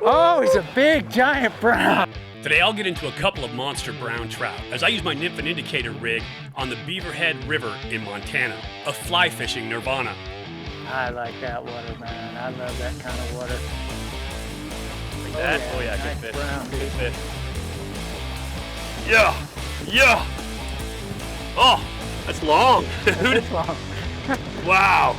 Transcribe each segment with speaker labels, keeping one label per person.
Speaker 1: Oh, he's a big, giant brown.
Speaker 2: Today I'll get into a couple of monster brown trout as I use my Nymphing Indicator rig on the Beaverhead River in Montana, a fly fishing nirvana.
Speaker 1: I like that water, man. I love that kind of water.
Speaker 2: Like that?
Speaker 1: Yeah,
Speaker 2: Oh yeah,
Speaker 1: nice
Speaker 2: good fish.
Speaker 1: brown,
Speaker 2: Good
Speaker 1: dude.
Speaker 2: fish. Yeah! Yeah! Oh, that's long, dude.
Speaker 1: That's long.
Speaker 2: Wow.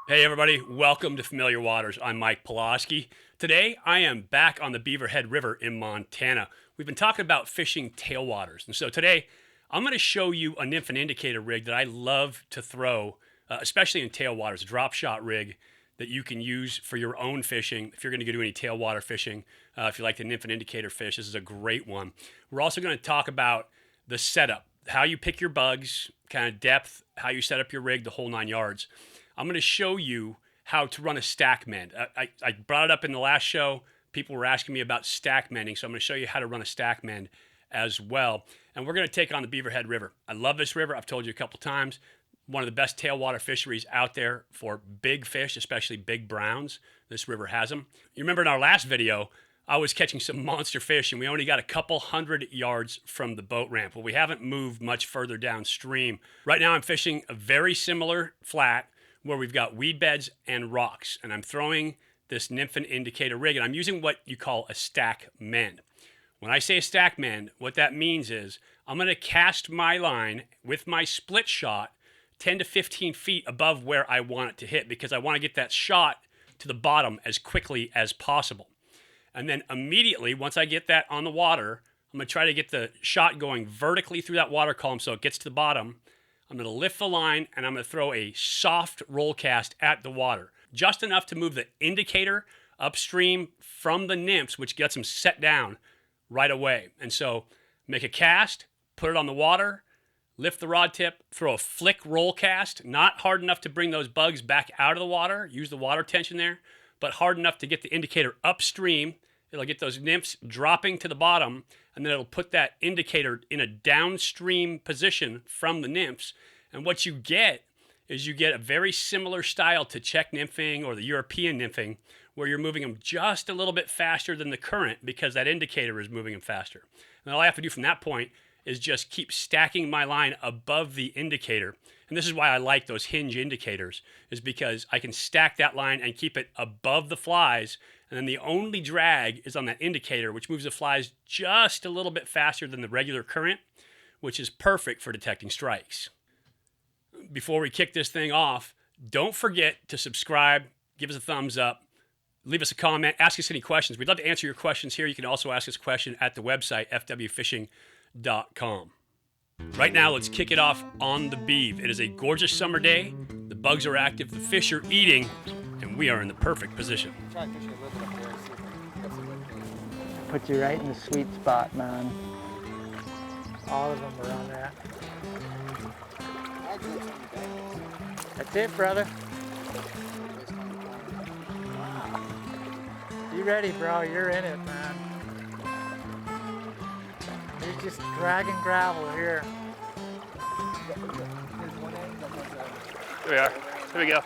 Speaker 2: Hey everybody, welcome to Familiar Waters. I'm Mike Pulaski. Today I am back on the Beaverhead River in Montana. We've been talking about fishing tailwaters, and so today I'm going to show you a Nymphing Indicator rig that I love to throw, especially in tailwaters, a drop shot rig that you can use for your own fishing. If you're going to do any tailwater fishing, if you like the Nymphing Indicator fish, this is a great one. We're also going to talk about the setup, how you pick your bugs, kind of depth, how you set up your rig, the whole 9 yards. I'm going to show you how to run a stack mend. I brought it up in the last show. People were asking me about stack mending, so I'm going to show you how to run a stack mend as well. And we're going to take on the Beaverhead River. I love this river. I've told you a couple times. One of the best tailwater fisheries out there for big fish, especially big browns. This river has them. You remember in our last video, I was catching some monster fish, and we only got a couple hundred yards from the boat ramp. Well, we haven't moved much further downstream. Right now, I'm fishing a very similar flat where we've got weed beds and rocks, and I'm throwing this Nymphing Indicator rig, and I'm using what you call a stack mend. When I say a stack mend, what that means is I'm going to cast my line with my split shot 10 to 15 feet above where I want it to hit, because I want to get that shot to the bottom as quickly as possible. And then immediately, once I get that on the water, I'm going to try to get the shot going vertically through that water column so it gets to the bottom. I'm going to lift the line, and I'm going to throw a soft roll cast at the water, just enough to move the indicator upstream from the nymphs, which gets them set down right away. And so make a cast, put it on the water, lift the rod tip, throw a flick roll cast, not hard enough to bring those bugs back out of the water, use the water tension there, but hard enough to get the indicator upstream. It'll get those nymphs dropping to the bottom, and then it'll put that indicator in a downstream position from the nymphs. And what you get is you get a very similar style to Czech nymphing or the European nymphing, where you're moving them just a little bit faster than the current because that indicator is moving them faster. And all I have to do from that point is just keep stacking my line above the indicator. And this is why I like those hinge indicators, is because I can stack that line and keep it above the flies, and then the only drag is on that indicator, which moves the flies just a little bit faster than the regular current, which is perfect for detecting strikes. Before we kick this thing off, don't forget to subscribe, give us a thumbs up, leave us a comment, ask us any questions. We'd love to answer your questions here. You can also ask us a question at the website, fwfishing.com. Right now, let's kick it off on the Beav. It is a gorgeous summer day. The bugs are active, the fish are eating, and we are in the perfect position.
Speaker 1: Put you right in the sweet spot, man. All of them are on that. That's it, brother. You ready, bro? You're in it, man. You're just dragging gravel here.
Speaker 2: Here we are. Here we go.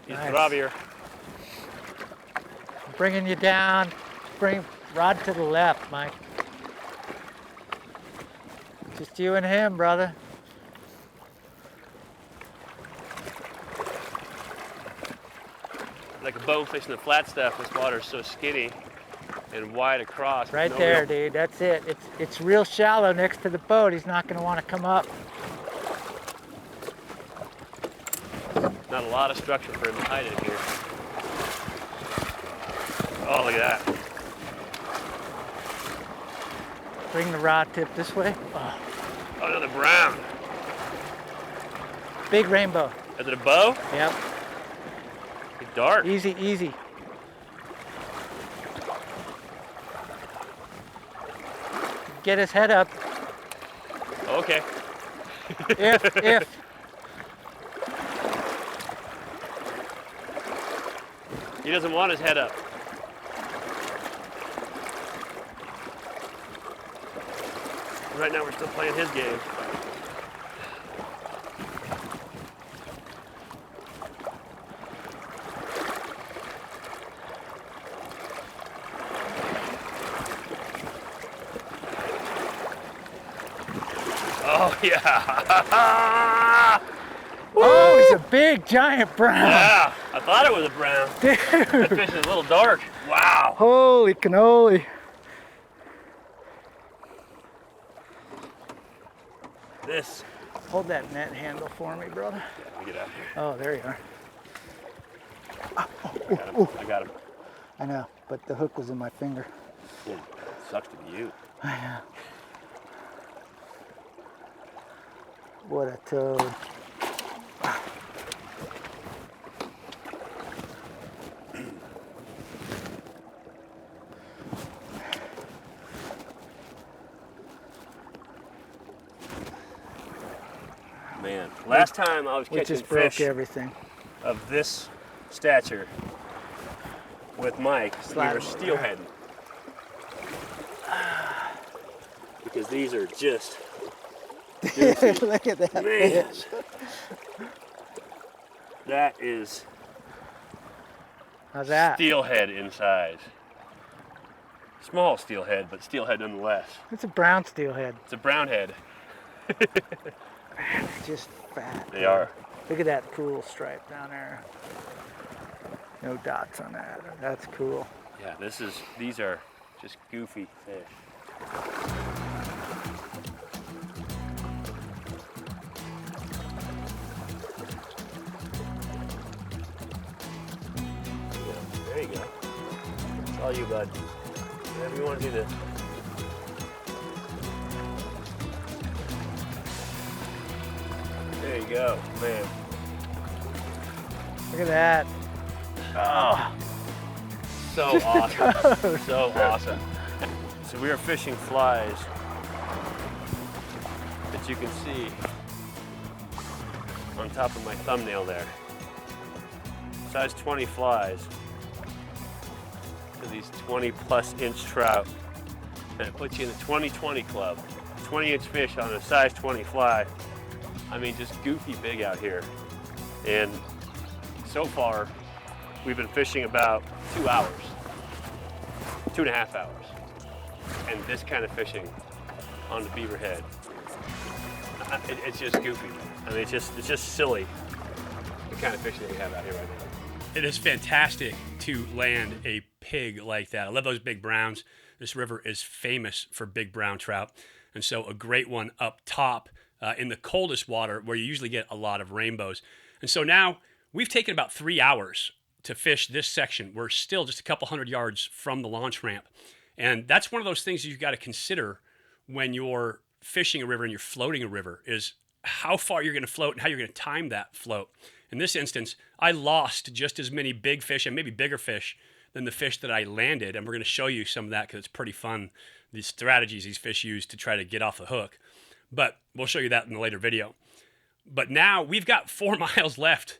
Speaker 2: He's
Speaker 1: Nice.
Speaker 2: Robbie.
Speaker 1: Bringing you down. Bring rod to the left, Mike. Just you and him, brother.
Speaker 2: Like a bow fishing the flat stuff, this water is so skinny and wide across.
Speaker 1: Right there, dude. That's it. It's real shallow next to the boat. He's not going to want to come up.
Speaker 2: Not a lot of structure for him to hide in here. Oh, look at that.
Speaker 1: Bring the rod tip this way.
Speaker 2: Oh, another brown.
Speaker 1: Big rainbow.
Speaker 2: Is it a bow?
Speaker 1: Yep.
Speaker 2: It's dark.
Speaker 1: Easy, easy. Get his head up.
Speaker 2: Okay.
Speaker 1: If.
Speaker 2: He doesn't want his head up. Right now we're still playing his game. Oh yeah!
Speaker 1: Oh, he's a big giant brown.
Speaker 2: Yeah, I thought it was a brown.
Speaker 1: Dude.
Speaker 2: That fish is a little dark. Wow.
Speaker 1: Holy cannoli.
Speaker 2: This.
Speaker 1: Hold that net handle for me, brother.
Speaker 2: Yeah, let me get out here.
Speaker 1: Oh, there you are.
Speaker 2: I got him.
Speaker 1: I know, but the hook was in my finger.
Speaker 2: Yeah, sucks to be you.
Speaker 1: I know. What a toad.
Speaker 2: Man, last time I was
Speaker 1: We
Speaker 2: catching
Speaker 1: just broke
Speaker 2: fish
Speaker 1: everything.
Speaker 2: of this stature with Mike, we were
Speaker 1: Slide.
Speaker 2: steelheading. Because these are just
Speaker 1: Look at that
Speaker 2: man.
Speaker 1: fish.
Speaker 2: That is
Speaker 1: How's that?
Speaker 2: steelhead in size. Small steelhead, but steelhead nonetheless.
Speaker 1: It's a brown steelhead.
Speaker 2: It's a brown head.
Speaker 1: They're just fat.
Speaker 2: They are.
Speaker 1: Look at that cool stripe down there. No dots on that. That's cool.
Speaker 2: Yeah, these are just goofy fish. There you go. It's all you, bud. Whatever you want to do this. There you go, man.
Speaker 1: Look at that. Oh,
Speaker 2: So awesome. So awesome. So we are fishing flies that you can see on top of my thumbnail there. Size 20 flies for these 20+ inch trout. And it puts you in the 20-20 club. 20-inch fish on a size 20 fly. I mean, just goofy big out here. And so far, we've been fishing about 2 hours, 2.5 hours. And this kind of fishing on the Beaverhead, it's just goofy. I mean, it's just silly, the kind of fishing that we have out here right now. It is fantastic to land a pig like that. I love those big browns. This river is famous for big brown trout. And so a great one up top in the coldest water where you usually get a lot of rainbows. And so now we've taken about 3 hours to fish this section. We're still just a couple hundred yards from the launch ramp. And that's one of those things you've got to consider when you're fishing a river and you're floating a river is how far you're going to float and how you're going to time that float. In this instance, I lost just as many big fish and maybe bigger fish than the fish that I landed. And we're going to show you some of that because it's pretty fun, the strategies these fish use to try to get off the hook. But we'll show you that in a later video. But now we've got 4 miles left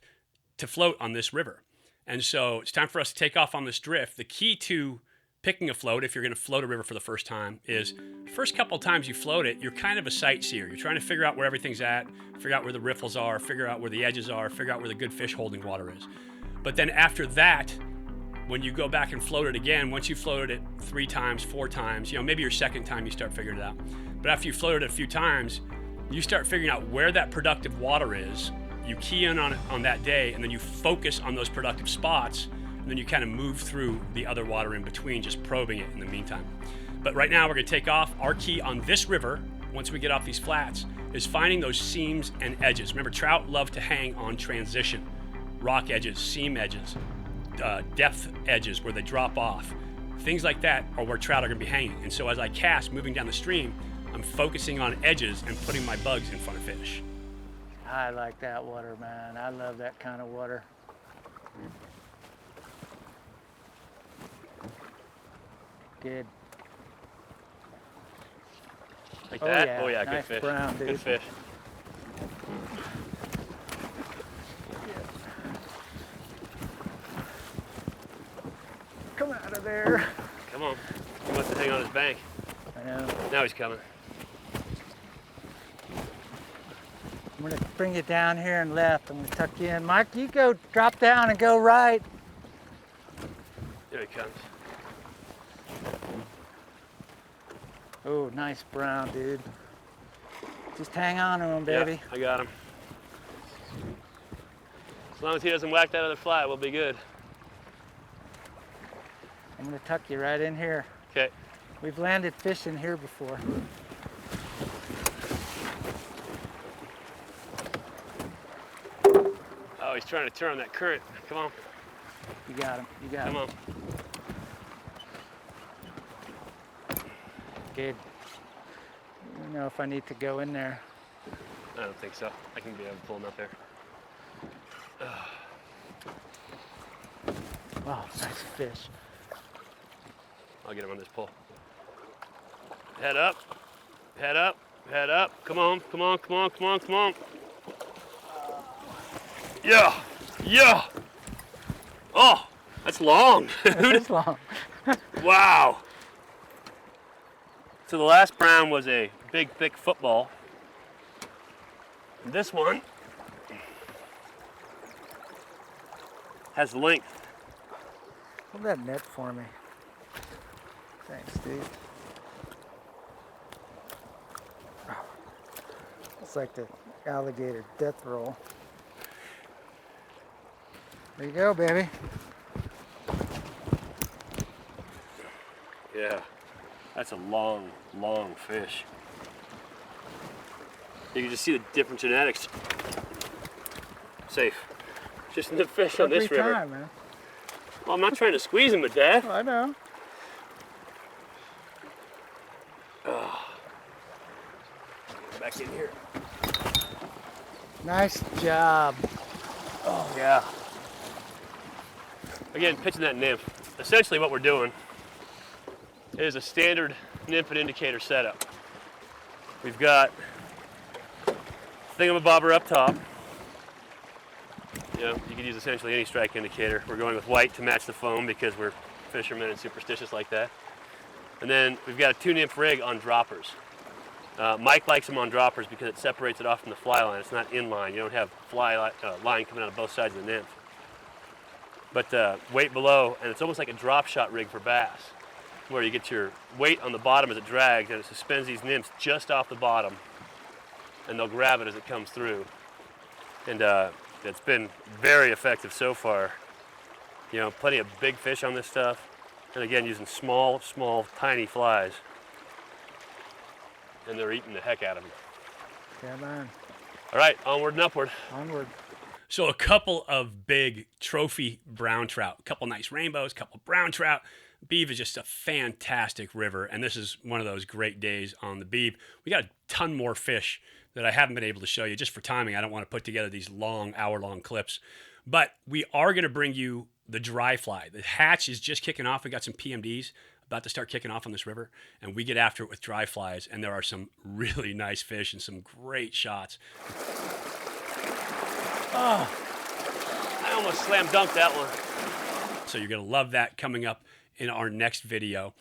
Speaker 2: to float on this river. And so it's time for us to take off on this drift. The key to picking a float, if you're going to float a river for the first time, is first couple of times you float it, you're kind of a sightseer. You're trying to figure out where everything's at, figure out where the riffles are, figure out where the edges are, figure out where the good fish holding water is. But then after that, when you go back and float it again, once you've floated it 3 times, 4 times, maybe your second time you start figuring it out. But after you floated it a few times, you start figuring out where that productive water is. You key in on it on that day, and then you focus on those productive spots, and then you kind of move through the other water in between, just probing it in the meantime. But right now we're going to take off. Our key on this river, once we get off these flats, is finding those seams and edges. Remember, trout love to hang on transition. Rock edges, seam edges, depth edges where they drop off. Things like that are where trout are going to be hanging. And so as I cast, moving down the stream, I'm focusing on edges and putting my bugs in front of fish.
Speaker 1: I like that water, man. I love that kind of water. Good.
Speaker 2: Like
Speaker 1: Oh,
Speaker 2: that?
Speaker 1: yeah.
Speaker 2: Oh yeah,
Speaker 1: Nice
Speaker 2: good fish.
Speaker 1: brown, dude.
Speaker 2: Good fish.
Speaker 1: Come out of there.
Speaker 2: Come on. He wants to hang on his bank.
Speaker 1: I know.
Speaker 2: Now he's coming.
Speaker 1: I'm gonna bring you down here and left. I'm gonna tuck you in. Mike, you go drop down and go right.
Speaker 2: Here he comes.
Speaker 1: Oh, nice brown, dude. Just hang on to him, baby.
Speaker 2: Yeah, I got him. As long as he doesn't whack that other fly, we'll be good.
Speaker 1: I'm gonna tuck you right in here.
Speaker 2: Okay.
Speaker 1: We've landed fish in here before.
Speaker 2: Oh, he's trying to turn on that current. Come on.
Speaker 1: You got him. You got him.
Speaker 2: Come on.
Speaker 1: Gabe, I don't know if I need to go in there.
Speaker 2: I don't think so. I can be able to pull him up there.
Speaker 1: Oh, nice fish.
Speaker 2: I'll get him on this pole. Head up. Head up. Head up. Come on. Come on. Come on. Come on. Come on. Yeah. Yeah. Oh, that's long.
Speaker 1: It's long.
Speaker 2: Wow. So the last brown was a big, thick football. This one has length.
Speaker 1: Hold that net for me. Thanks, dude. Oh, it's like the alligator death roll. There you go, baby.
Speaker 2: Yeah, that's a long, long fish. You can just see the different genetics. Safe. Just in the fish on this river.
Speaker 1: Every time, man.
Speaker 2: Well, I'm not trying to squeeze him to death.
Speaker 1: I know.
Speaker 2: Back in here.
Speaker 1: Nice job.
Speaker 2: Oh, yeah. Again, pitching that nymph. Essentially what we're doing is a standard nymph and indicator setup. We've got thingamabobber up top. You know, you can use essentially any strike indicator. We're going with white to match the foam because we're fishermen and superstitious like that. And then we've got a 2-nymph rig on droppers. Mike likes them on droppers because it separates it off from the fly line. It's not inline. You don't have line coming out of both sides of the nymph. But weight below, and it's almost like a drop shot rig for bass, where you get your weight on the bottom as it drags, and it suspends these nymphs just off the bottom, and they'll grab it as it comes through. And it's been very effective so far. You know, plenty of big fish on this stuff, and again, using small, tiny flies, and they're eating the heck out of them.
Speaker 1: Yeah, man.
Speaker 2: All right, onward and upward.
Speaker 1: Onward.
Speaker 2: So a couple of big trophy brown trout, a couple nice rainbows, a couple brown trout. Beav is just a fantastic river, and this is one of those great days on the Beav. We got a ton more fish that I haven't been able to show you just for timing. I don't want to put together these long, hour-long clips, but we are going to bring you the dry fly. The hatch is just kicking off. We got some PMDs about to start kicking off on this river, and we get after it with dry flies, and there are some really nice fish and some great shots. Oh, I almost slam dunked that one. So you're going to love that coming up in our next video.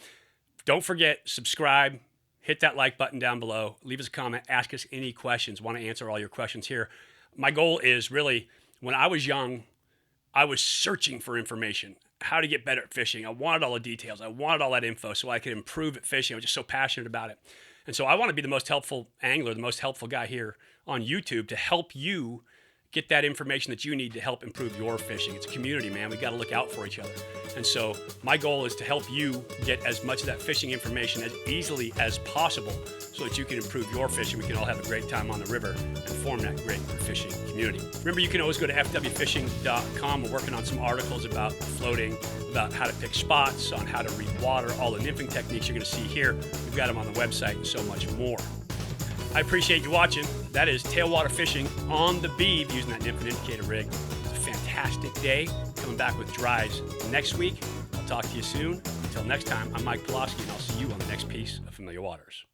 Speaker 2: Don't forget, subscribe, hit that like button down below, leave us a comment, ask us any questions. Want to answer all your questions here. My goal is really, when I was young, I was searching for information, how to get better at fishing. I wanted all the details. I wanted all that info so I could improve at fishing. I was just so passionate about it. And so I want to be the most helpful angler, the most helpful guy here on YouTube to help you get that information that you need to help improve your fishing. It's a community, man. We got to look out for each other. And so my goal is to help you get as much of that fishing information as easily as possible so that you can improve your fishing. We can all have a great time on the river and form that great fishing community. Remember, you can always go to fwfishing.com. We're working on some articles about floating, about how to pick spots, on how to read water, all the nymphing techniques you're going to see here. We've got them on the website and so much more. I appreciate you watching. That is tailwater fishing on the Beav using that nymph and indicator rig. It's a fantastic day. Coming back with drives next week. I'll talk to you soon. Until next time, I'm Mike Pulaski, and I'll see you on the next piece of Familiar Waters.